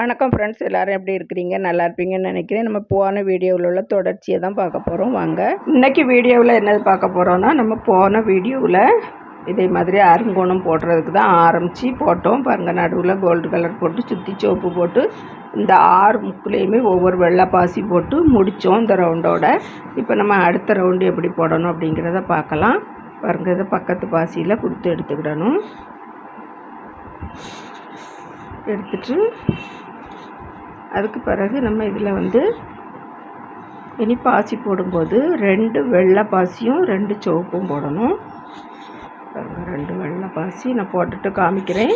வணக்கம் ஃப்ரெண்ட்ஸ், எல்லோரும் எப்படி இருக்கிறீங்க? நல்லா இருப்பீங்கன்னு நினைக்கிறேன். நம்ம போன வீடியோவில் உள்ள தொடர்ச்சியை தான் பார்க்க போகிறோம். வாங்க, இன்றைக்கி வீடியோவில் என்னது பார்க்க போகிறோன்னா, நம்ம போன வீடியோவில் இதே மாதிரி அருங்கோணம் போடுறதுக்கு தான் ஆரம்பித்து போட்டோம் பாருங்கள். நடுவில் கோல்டு கலர் போட்டு சுற்றி சோப்பு போட்டு இந்த 6 முக்குலேயுமே ஒவ்வொரு வெள்ளை பாசி போட்டு முடித்தோம் இந்த ரவுண்டோட. இப்போ நம்ம அடுத்த ரவுண்டு எப்படி போடணும் அப்படிங்கிறத பார்க்கலாம். பாருங்கள், இதை பக்கத்து பாசியில் கொடுத்து எடுத்துக்கிடணும். எடுத்துட்டு அதுக்கு பிறகு நம்ம இதில் இனி பாசி போடும்போது 2 வெள்ளை பாசியும் 2 சிவப்பும் போடணும். 2 வெள்ளை பாசி நான் போட்டுட்டு காமிக்கிறேன்.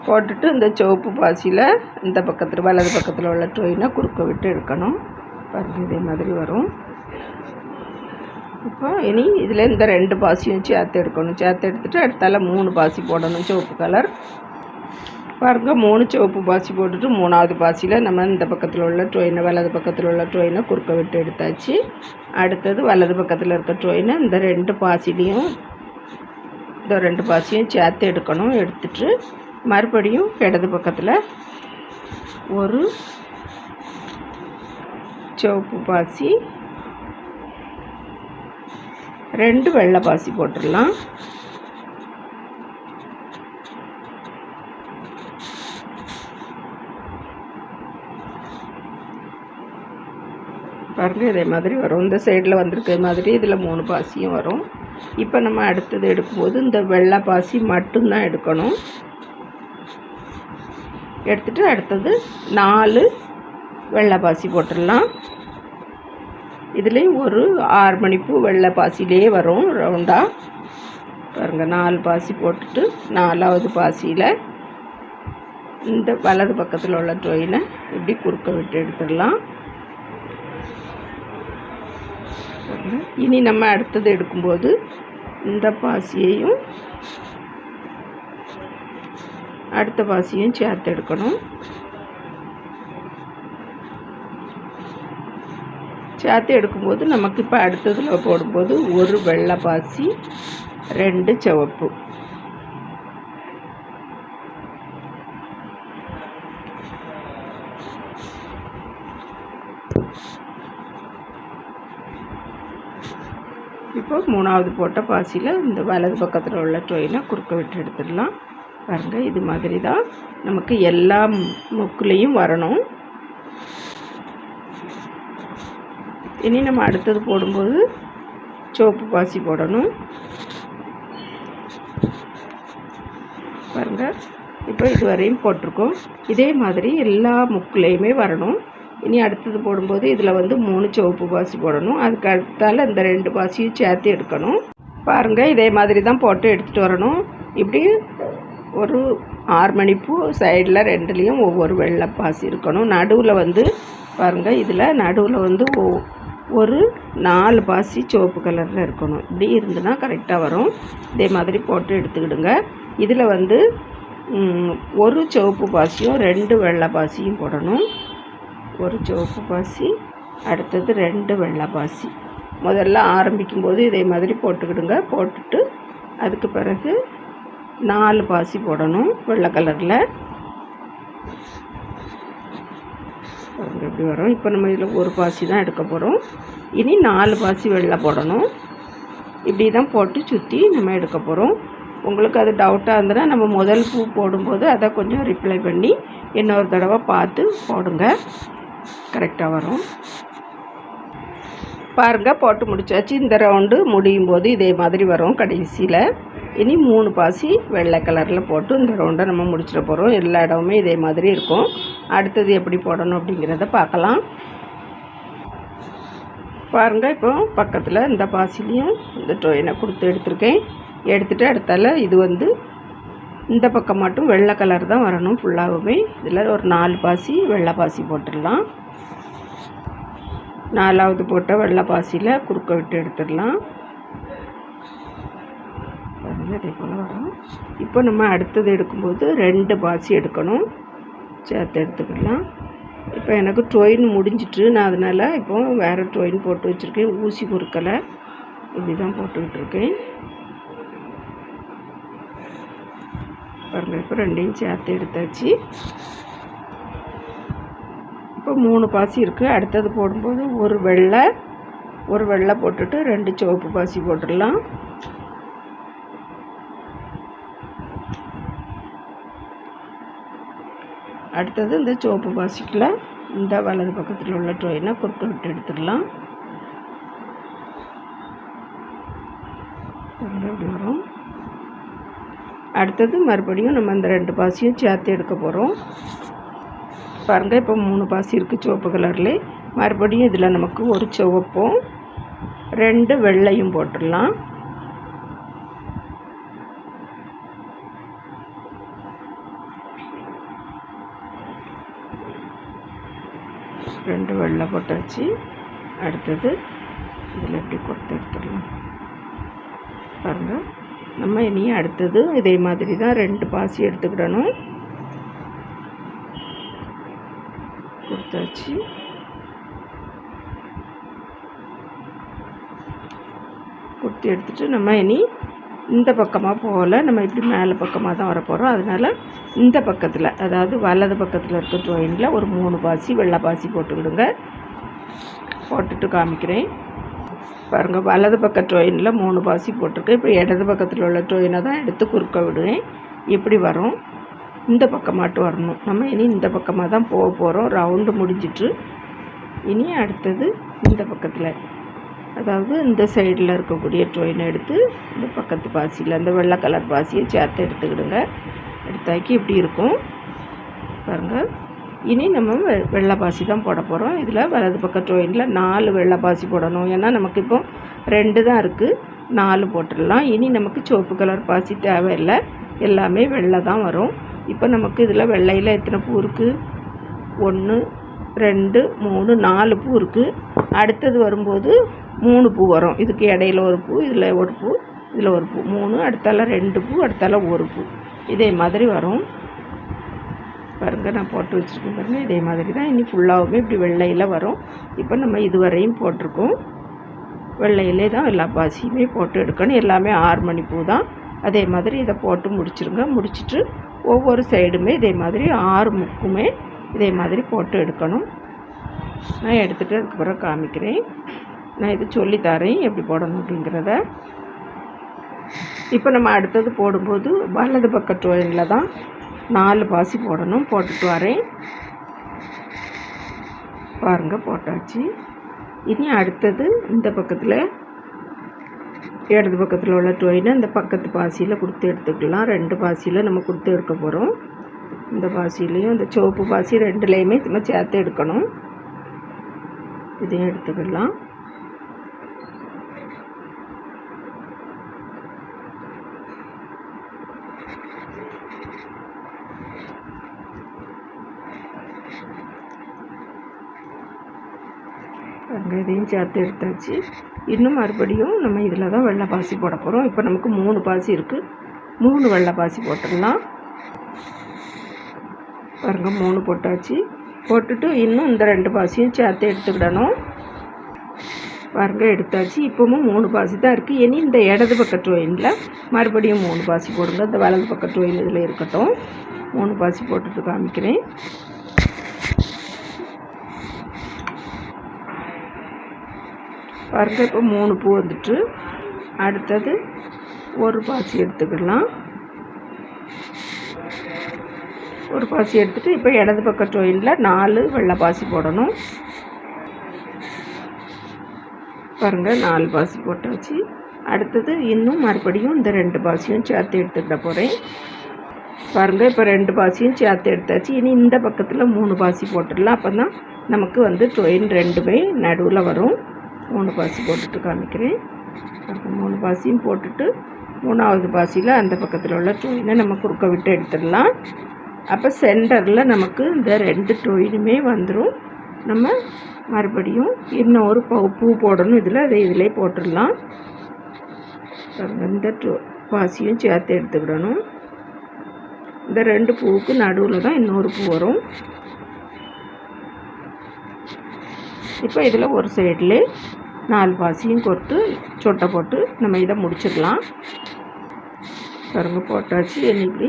போட்டுட்டு இந்த சிவப்பு பாசியில் இந்த பக்கத்தில் வலது பக்கத்தில் உள்ள டொயினை குறுக்க விட்டு எடுக்கணும். பாருங்கள், இதே மாதிரி வரும். இப்போ இனி இதில் இந்த 2 பாசியும் சேர்த்து எடுக்கணும். சேர்த்து எடுத்துகிட்டு அடுத்தால 3 பாசி போடணும் சிவப்பு கலர். பாருங்கள், 3 சிவப்பு பாசி போட்டுட்டு 3ஆவது பாசியில் நம்ம இந்த பக்கத்தில் உள்ள டொயினை வலது பக்கத்தில் உள்ள டொயினை குறுக்க விட்டு எடுத்தாச்சு. அடுத்தது வலது பக்கத்தில் இருக்க டொயினை இந்த 2 பாசிலையும் இந்த 2 பாசியும் சேர்த்து எடுக்கணும். எடுத்துட்டு மறுபடியும் இடது பக்கத்தில் ஒரு சிவப்பு பாசி 2 வெள்ளை பாசி போட்டுடலாம். பாருங்கள், இதே மாதிரி வரும். இந்த சைடில் வந்திருக்க மாதிரி இதில் 3 பாசியும் வரும். இப்போ நம்ம அடுத்தது எடுக்கும்போது இந்த வெள்ளை பாசி மட்டும்தான் எடுக்கணும். எடுத்துகிட்டு அடுத்தது 4 வெள்ளை பாசி போட்டுடலாம். இதுலேயும் ஒரு 6 மணிப்பூ வெள்ளை பாசிலே வரும் ரவுண்டாக. பாருங்கள், 4 பாசி போட்டுட்டு 4ஆவது பாசியில் இந்த வலது பக்கத்தில் உள்ள டொயினை இப்படி குறுக்க விட்டு எடுத்துடலாம். இனி நம்ம அடுத்தது எடுக்கும்போது இந்த பாசியையும் அடுத்த பாசியையும் சேர்த்து எடுக்கணும். சேர்த்து எடுக்கும்போது நமக்கு இப்போ அடுத்ததில் போடும்போது ஒரு வெள்ளை பாசி 2 சிவப்பு. இப்போ 3ஆவது போட்ட பாசியில் இந்த வலது பக்கத்தில் உள்ள டொயினை குறுக்க விட்டு எடுத்துடலாம். பாருங்கள், இது மாதிரி தான் நமக்கு எல்லா முக்குலேயும் வரணும். இனி நம்ம அடுத்தது போடும்போது சிவப்பு பாசி போடணும். பாருங்கள், இப்போ இதுவரையும் போட்டிருக்கோம். இதே மாதிரி எல்லா முக்குலேயுமே வரணும். இனி அடுத்தது போடும்போது இதில் 3 சிவப்பு பாசி போடணும். அதுக்கு அடுத்தால இந்த 2 பாசியும் சேர்த்து எடுக்கணும். பாருங்கள், இதே மாதிரி தான் போட்டு எடுத்துகிட்டு வரணும். இப்படி ஒரு 6 மணிப்பூ சைடில் 2லேயும் ஒவ்வொரு வெள்ளை பாசி இருக்கணும். நடுவில் பாருங்கள், இதில் நடுவில் ஒரு 4 பாசி சிவப்பு கலரில் இருக்கணும். இப்படி இருந்துன்னா கரெக்டாக வரும். இதே மாதிரி போட்டு எடுத்துக்கிடுங்க. இதில் ஒரு சிவப்பு பாசியும் 2 வெள்ளை பாசியும் போடணும். ஒரு சிவப்பு பாசி, அடுத்தது 2 வெள்ளை பாசி. முதல்ல ஆரம்பிக்கும்போது இதே மாதிரி போட்டுக்கிடுங்க. போட்டுட்டு அதுக்கு பிறகு 4 பாசி போடணும் வெள்ளை கலரில். எப்படி வரும்? இப்போ நம்ம இதில் ஒரு பாசி தான் எடுக்க போகிறோம். இனி 4 பாசி வெள்ளை போடணும். இப்படி தான் போட்டு சுற்றி நம்ம எடுக்க போகிறோம். உங்களுக்கு அது டவுட்டாக இருந்ததுன்னா நம்ம முதல் பூ போடும்போது அதை கொஞ்சம் ரிப்ளை பண்ணி இன்னொரு தடவை பார்த்து போடுங்க, கரெக்டாக வரும். பாருங்கள், போட்டு முடிச்சாச்சு. இந்த ரவுண்டு முடியும் போது இதே மாதிரி வரும் கடைசியில். இனி 3 பாசி வெள்ளை கலரில் போட்டு இந்த ரவுண்டை நம்ம முடிச்சிட போகிறோம். எல்லா இடமுமே இதே மாதிரி இருக்கும். அடுத்தது எப்படி போடணும் அப்படிங்கிறத பார்க்கலாம். பாருங்கள், இப்போ பக்கத்தில் இந்த பாசிலையும் இந்த டொயினை கொடுத்து எடுத்துருக்கேன். எடுத்துகிட்டு அடுத்தால இது இந்த பக்கம் மட்டும் வெள்ளை கலர் தான் வரணும் ஃபுல்லாகவே. இதில் ஒரு 4 பாசி வெள்ளை பாசி போட்டுடலாம். 4ஆவது போட்ட வெள்ளை பாசியில் குறுக்க விட்டு எடுத்துடலாம். இதே போல் வரும். இப்போ நம்ம அடுத்தது எடுக்கும்போது 2 பாசி எடுக்கணும். சேர்த்து எடுத்துக்கலாம். இப்போ எனக்கு டொயின் முடிஞ்சிட்டு நான் அதனால் இப்போ வேறு டொயின் போட்டு வச்சுருக்கேன். ஊசி பொருட்களை இப்படி தான் போட்டுக்கிட்டு இருக்கேன். பாருங்கள். இப்போ ரெண்டையும் சேர்த்து எடுத்தாச்சு. இப்போ 3 பாசி இருக்குது. அடுத்தது போடும்போது ஒரு வெள்ளை போட்டுட்டு 2 சிவப்பு பாசி போட்டுடலாம். அடுத்தது இந்த சிவப்பு பாசிக்குள்ள இந்த வலது பக்கத்தில் உள்ள ட்ரோயினை குறுக்க விட்டு எடுத்துடலாம். இப்படி வரும். அடுத்தது மறுபடியும் நம்ம இந்த 2 பாசியும் சேர்த்து எடுக்க போகிறோம். பாருங்கள். இப்போ 3 பாசி இருக்குது சிவப்பு கலர்லே. மறுபடியும் இதில் நமக்கு ஒரு சிவப்பும் 2 வெள்ளையும் போட்டுடலாம். ரெண்டு வெள்ளை போட்டாச்சு. அடுத்தது இதில் எப்படி கொடுத்து எடுத்துடலாம். பாருங்கள். நம்ம இனி அடுத்தது இதே மாதிரி தான் 2 பாசி எடுத்துக்கிடணும். கொடுத்தாச்சு. குத்தி எடுத்துட்டு நம்ம இனி இந்த பக்கமாக போகல, நம்ம இப்படி மேலே பக்கமாக தான் வரப்போகிறோம். அதனால் இந்த பக்கத்தில், அதாவது வலது பக்கத்தில் இருக்க ஜாயினில் ஒரு 3 பாசி வெள்ளை பாசி போட்டுக்கிடுங்க. போட்டுட்டு காமிக்கிறேன். பாருங்கள். வலது பக்க ஜாயினில் 3 பாசி போட்டிருக்கேன். இப்போ இடது பக்கத்தில் உள்ள ஜாயினை தான் எடுத்து குறுக்க விடுவேன். இப்படி வரும். இந்த பக்கமாட்டு வரணும். நம்ம இனி இந்த பக்கமாக தான் போக போகிறோம். ரவுண்டு முடிஞ்சிட்டு இனி அடுத்தது இந்த பக்கத்தில், அதாவது இந்த சைடில் இருக்கக்கூடிய ட்ரோயினை எடுத்து இந்த பக்கத்து பாசியில் அந்த வெள்ளை கலர் பாசியை சேர்த்து எடுத்துக்கிடுங்க. எடுத்தாக்கி இப்படி இருக்கும். பாருங்கள். இனி நம்ம வெள்ளை பாசி தான் போட போகிறோம். இதில் வலது பக்க ட்ரோயினில் 4 வெள்ளை பாசி போடணும். ஏன்னா நமக்கு இப்போ 2 தான் இருக்குது. 4 போட்டுடலாம். இனி நமக்கு சிவப்பு கலர் பாசி தேவையில்லை, எல்லாமே வெள்ளை தான் வரும். இப்போ நமக்கு இதில் வெள்ளையில் எத்தனை பூ இருக்குது? 1 2 3 4 பூ இருக்குது. அடுத்தது வரும்போது 3 பூ வரும். இதுக்கு இடையில ஒரு பூ, இதில் ஒரு பூ, இதில் ஒரு பூ, 3, அடுத்தால 2 பூ, அடுத்தால ஒரு பூ, இதே மாதிரி வரும். பாருங்கள். நான் போட்டு வச்சுருக்கேன் பாருங்கள். இதே மாதிரி தான் இனி ஃபுல்லாகவுமே இப்படி வெள்ளையில் வரும். இப்போ நம்ம இதுவரையும் போட்டிருக்கோம். வெள்ளையிலே தான் எல்லா பாசியுமே போட்டு எடுக்கணும். எல்லாமே 6 மணி பூ தான். அதே மாதிரி இதை போட்டு முடிச்சுருங்க. முடிச்சுட்டு ஒவ்வொரு சைடுமே இதே மாதிரி 6 முக்குமே இதே மாதிரி போட்டு எடுக்கணும். நான் எடுத்துகிட்டு அதுக்கப்புறம் காமிக்கிறேன். நான் இது சொல்லித்தரேன் எப்படி போடணும் அப்படிங்கிறத. இப்போ நம்ம அடுத்தது போடும்போது வலது பக்க ட்ரோயினில் தான் 4 பாசி போடணும். போட்டுட்டு வரேன். பாருங்கள். போட்டாச்சு. இனி அடுத்தது இந்த பக்கத்தில் இடது பக்கத்தில் உள்ள ட்ரோயினை இந்த பக்கத்து பாசியில் கொடுத்து எடுத்துக்கலாம். 2 பாசியில் நம்ம கொடுத்து எடுக்க போகிறோம். இந்த பாசிலையும் இந்த சிவப்பு பாசி 2லேயுமே நம்ம சேர்த்து எடுக்கணும். இதையும் எடுத்துக்கலாம். இதையும் சேர்த்து எடுத்தாச்சு. இன்னும் மறுபடியும் நம்ம இதில் தான் வெள்ளை பாசி போட போகிறோம். இப்போ நமக்கு 3 பாசி இருக்குது. 3 வெள்ளை பாசி போட்டுடலாம். பாருங்கள். 3 போட்டாச்சு. போட்டுட்டு இன்னும் இந்த 2 பாசியும் சேர்த்து எடுத்துக்கிடணும். பாருங்கள். எடுத்தாச்சு. இப்போவும் 3 பாசி தான் இருக்குது. இனி இந்த இடது பக்க ட்ரோயினில் மறுபடியும் 3 பாசி போடுங்க. இந்த வலது பக்க ட்ரோயின் இதில் இருக்கட்டும். 3 பாசி போட்டுட்டு காமிக்கிறேன். பாருங்கள். இப்போ 3 பூ வந்துட்டு அடுத்தது ஒரு பாசி எடுத்துக்கலாம். ஒரு பாசி எடுத்துகிட்டு இப்போ இடது பக்க ட்ரோயினில் 4 வெள்ளை பாசி போடணும். பாருங்கள். 4 பாசி போட்டாச்சு. அடுத்தது இன்னும் மறுபடியும் இந்த 2 பாசியும் சேர்த்து எடுத்துக்கிட போகிறேன். பாருங்கள். இப்போ 2 பாசியும் சேர்த்து எடுத்தாச்சு. இனி இந்த பக்கத்தில் 3 பாசி போட்டுடலாம். அப்போ தான் நமக்கு வந்து ட்ரோயின் 2மே நடுவில் வரும். 3 பாசி போட்டுட்டு காமிக்கிறேன். 3 பாசியும் போட்டுட்டு 3வது பாசியில் அந்த பக்கத்தில் உள்ள ட்ரோயினை நம்ம குறுக்க விட்டு எடுத்துடலாம். அப்போ சென்டரில் நமக்கு இந்த 2 ட்ரோயினுமே வந்துடும். நம்ம மறுபடியும் இன்னும் ஒரு பூ போடணும். இதில் அதை இதிலே போட்டுடலாம். இந்த பாசியும் சேர்த்து எடுத்துக்கிடணும். இந்த 2 பூவுக்கு நடுவில் தான் இன்னொரு பூ வரும். இப்போ இதில் ஒரு சைடில் 4 பாசியும் கொத்து சொட்டை போட்டு நம்ம இதை முடிச்சிடலாம். பாருங்க. போட்டாச்சு. இப்படி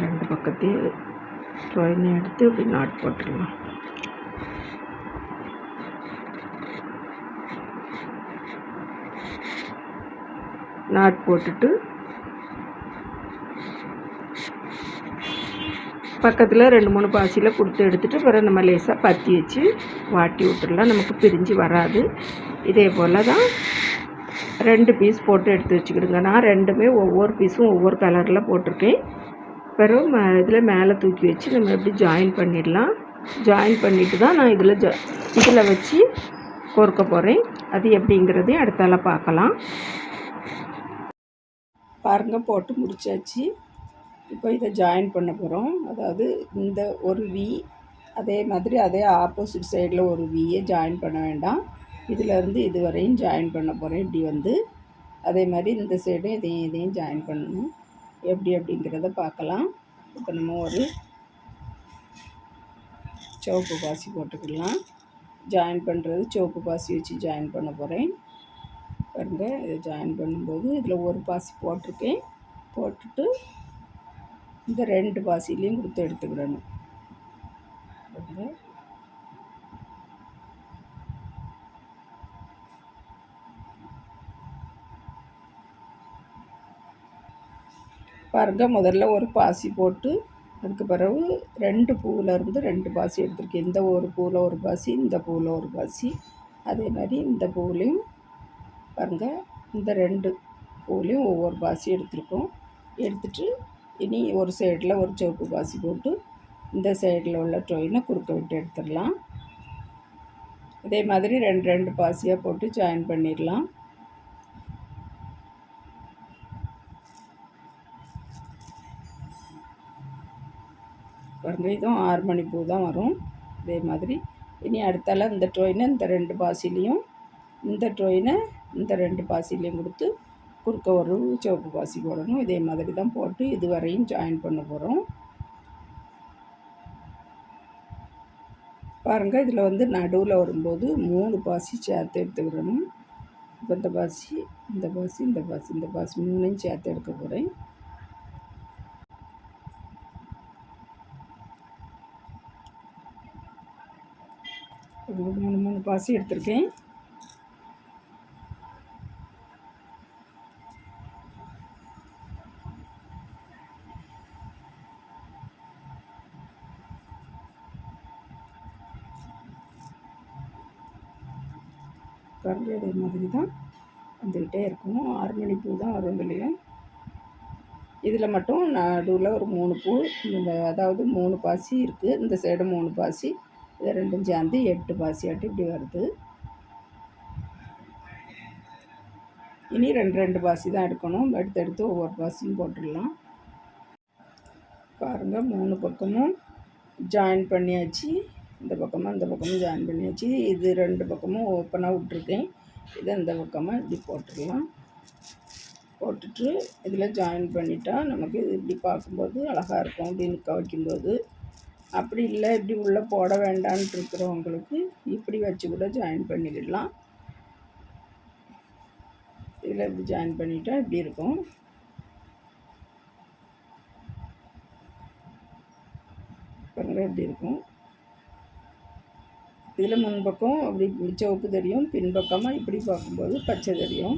ரெண்டு பக்கத்தையும் ட்ராயிங் எடுத்து இப்படி நாட் போட்டுடலாம். நாட் போட்டுட்டு பக்கத்தில் 2-3 பாசியில் கொடுத்து எடுத்துகிட்டு பிறகு நம்ம லேசாக பற்றி வச்சு வாட்டி விட்டுடலாம். நமக்கு பிரிஞ்சு வராது. இதே போல் தான் 2 பீஸ் போட்டு எடுத்து வச்சுக்கிடுங்க. நான் ரெண்டுமே ஒவ்வொரு பீஸும் ஒவ்வொரு கலரில் போட்டிருக்கேன். பிறகு இதில் மேலே தூக்கி வச்சு நம்ம எப்படி ஜாயின் பண்ணிடலாம். ஜாயின் பண்ணிவிட்டு தான் நான் இதில் வச்சு கோர்க்க போகிறேன். அது எப்படிங்கிறதையும் அடுத்தால பார்க்கலாம். பாருங்கள், போட்டு முடிச்சாச்சு. இப்போ இதை ஜாயின் பண்ண போகிறோம். அதாவது இந்த ஒரு வி, அதே மாதிரி அதே ஆப்போசிட் சைடில் ஒரு வியை ஜாயின் பண்ண வேண்டாம். இதிலேருந்து இது வரையும் ஜாயின் பண்ண போகிறேன். இப்படி அதே மாதிரி இந்த சைடும் இதையும் ஜாயின் பண்ணணும். எப்படி அப்படிங்கிறத பார்க்கலாம். இப்போ நம்ம ஒரு சிவப்பு பாசி போட்டுக்கலாம். ஜாயின் பண்ணுறது சிவப்பு பாசி வச்சு ஜாயின் பண்ண போகிறேன். பாருங்கள், இதை ஜாயின் பண்ணும்போது இதில் ஒரு பாசி போட்டிருக்கேன். போட்டுட்டு இந்த 2 பாசிலையும் கொடுத்து எடுத்துக்கிடணும். பாருங்கள், முதல்ல ஒரு பாசி போட்டு அதுக்கு பிறகு 2 பூவிலேருந்து 2 பாசி எடுத்துருக்கேன். இந்த ஒரு பூவில் ஒரு பாசி, இந்த பூவில் ஒரு பாசி. அதே மாதிரி இந்த பூவிலையும் பாருங்கள், இந்த 2 பூவிலையும் ஒவ்வொரு பாசி எடுத்துருக்கோம். எடுத்துகிட்டு இனி ஒரு சைடில் ஒரு சிவப்பு பாசி போட்டு இந்த சைடில் உள்ள ட்ராயினை குறுக்க விட்டு எடுத்துடலாம். அதே மாதிரி 2 பாசியாக போட்டு ஜாயின் பண்ணிடலாம். பாருங்கள், இதுவும் 6 மணி பூ தான் வரும். அதே மாதிரி இனி அடுத்தால இந்த ட்ராயினை இந்த 2 பாசிலையும், இந்த ட்ராயினை இந்த 2 பாசிலையும் கொடுத்து குறுக்க ஒரு சிவப்பு பாசி போடணும். இதே மாதிரி தான் போட்டு இதுவரையும் ஜாயின் பண்ண போகிறோம். பாருங்கள், இதில் நடுவில் வரும்போது 3 பாசி சேர்த்து எடுத்துக்கிடணும். இப்போ இந்த பாசி, இந்த பாசி, இந்த பாசி, இந்த பாசி 3ஐயும் சேர்த்து எடுக்க போகிறேன். மூணு பாசி எடுத்திருக்கேன். பாருங்கள், இதே மாதிரி தான் வந்துக்கிட்டே இருக்கும். 6 மணி பூ தான் வரும். இதுலேயும் இதில் மட்டும் நடுவில் ஒரு 3 பூ, அதாவது 3 பாசி இருக்குது. இந்த சைடு 3 பாசி, இதை 2ம் சேர்ந்து 8 பாசியாட்டு இப்படி வருது. இனி 2 பாசி தான் எடுக்கணும். எடுத்து ஒவ்வொரு பாசியும் போட்டுடலாம். பாருங்கள், 3 பக்கமும் ஜாயின் பண்ணியாச்சு. இந்த பக்கமும் ஜாயின் பண்ணியாச்சு. இது 2 பக்கமும் ஓப்பனாக விட்ருக்கேன். இதை இந்த பக்கமாக இப்படி போட்டுடலாம். போட்டுட்டு இதில் ஜாயின் பண்ணிட்டா நமக்கு இது இப்படி பார்க்கும்போது அழகாக இருக்கும். இப்படி நிற்க வைக்கும்போது. அப்படி இல்லை, இப்படி உள்ளே போட வேண்டான்ட்டு இருக்கிறவங்களுக்கு இப்படி வச்சு கூட ஜாயின் பண்ணிக்கிடலாம். இதில் இப்படி ஜாயின் பண்ணிட்டா இப்படி இருக்கும். பாருங்கள், இப்படி இருக்கும். இதில் முன்பக்கம் அப்படி சிவப்பு தெரியும், பின்பக்கமாக இப்படி பார்க்கும்போது பச்சை தெரியும்.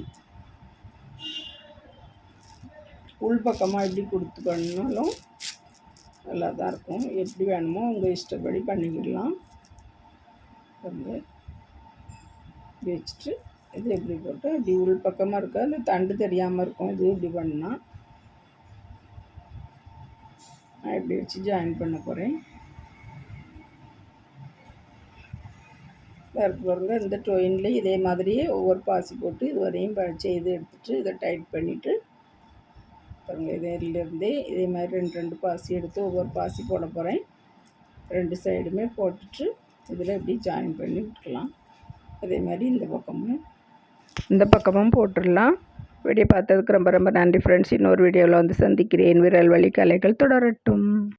உள்பக்கமாக இப்படி கொடுத்து பண்ணாலும் நல்லா தான் இருக்கும். எப்படி வேணுமோ உங்கள் இஷ்டப்படி பண்ணிக்கிடலாம். இப்படி வச்சுட்டு இது எப்படி போட்டு இப்படி உள்பக்கமாக இருக்கா, அந்த தண்டு தெரியாமல் இருக்கும். இது இப்படி பண்ணால் நான் இப்படி வச்சு ஜாயின் பண்ண போகிறேன். பாருங்க, இந்த ட்ரெயினில் இதே மாதிரியே ஒவ்வொரு பாசி போட்டு இது வரையும் செய்து எடுத்துகிட்டு இதை டைட் பண்ணிவிட்டு பாருங்கள், இதிலேருந்தே இதே மாதிரி 2 பாசி எடுத்து ஒவ்வொரு பாசி போட போகிறேன். 2 சைடுமே போட்டுட்டு இதில் இப்படி ஜாயின் பண்ணி விட்டுக்கலாம். அதே மாதிரி இந்த பக்கமும் போட்டுடலாம். வீடியோ பார்த்ததுக்கு ரொம்ப ரொம்ப நன்றி ஃப்ரெண்ட்ஸ். இன்னொரு வீடியோவில் சந்திக்கிறேன். விரல் வலி கலைகள் தொடரட்டும்.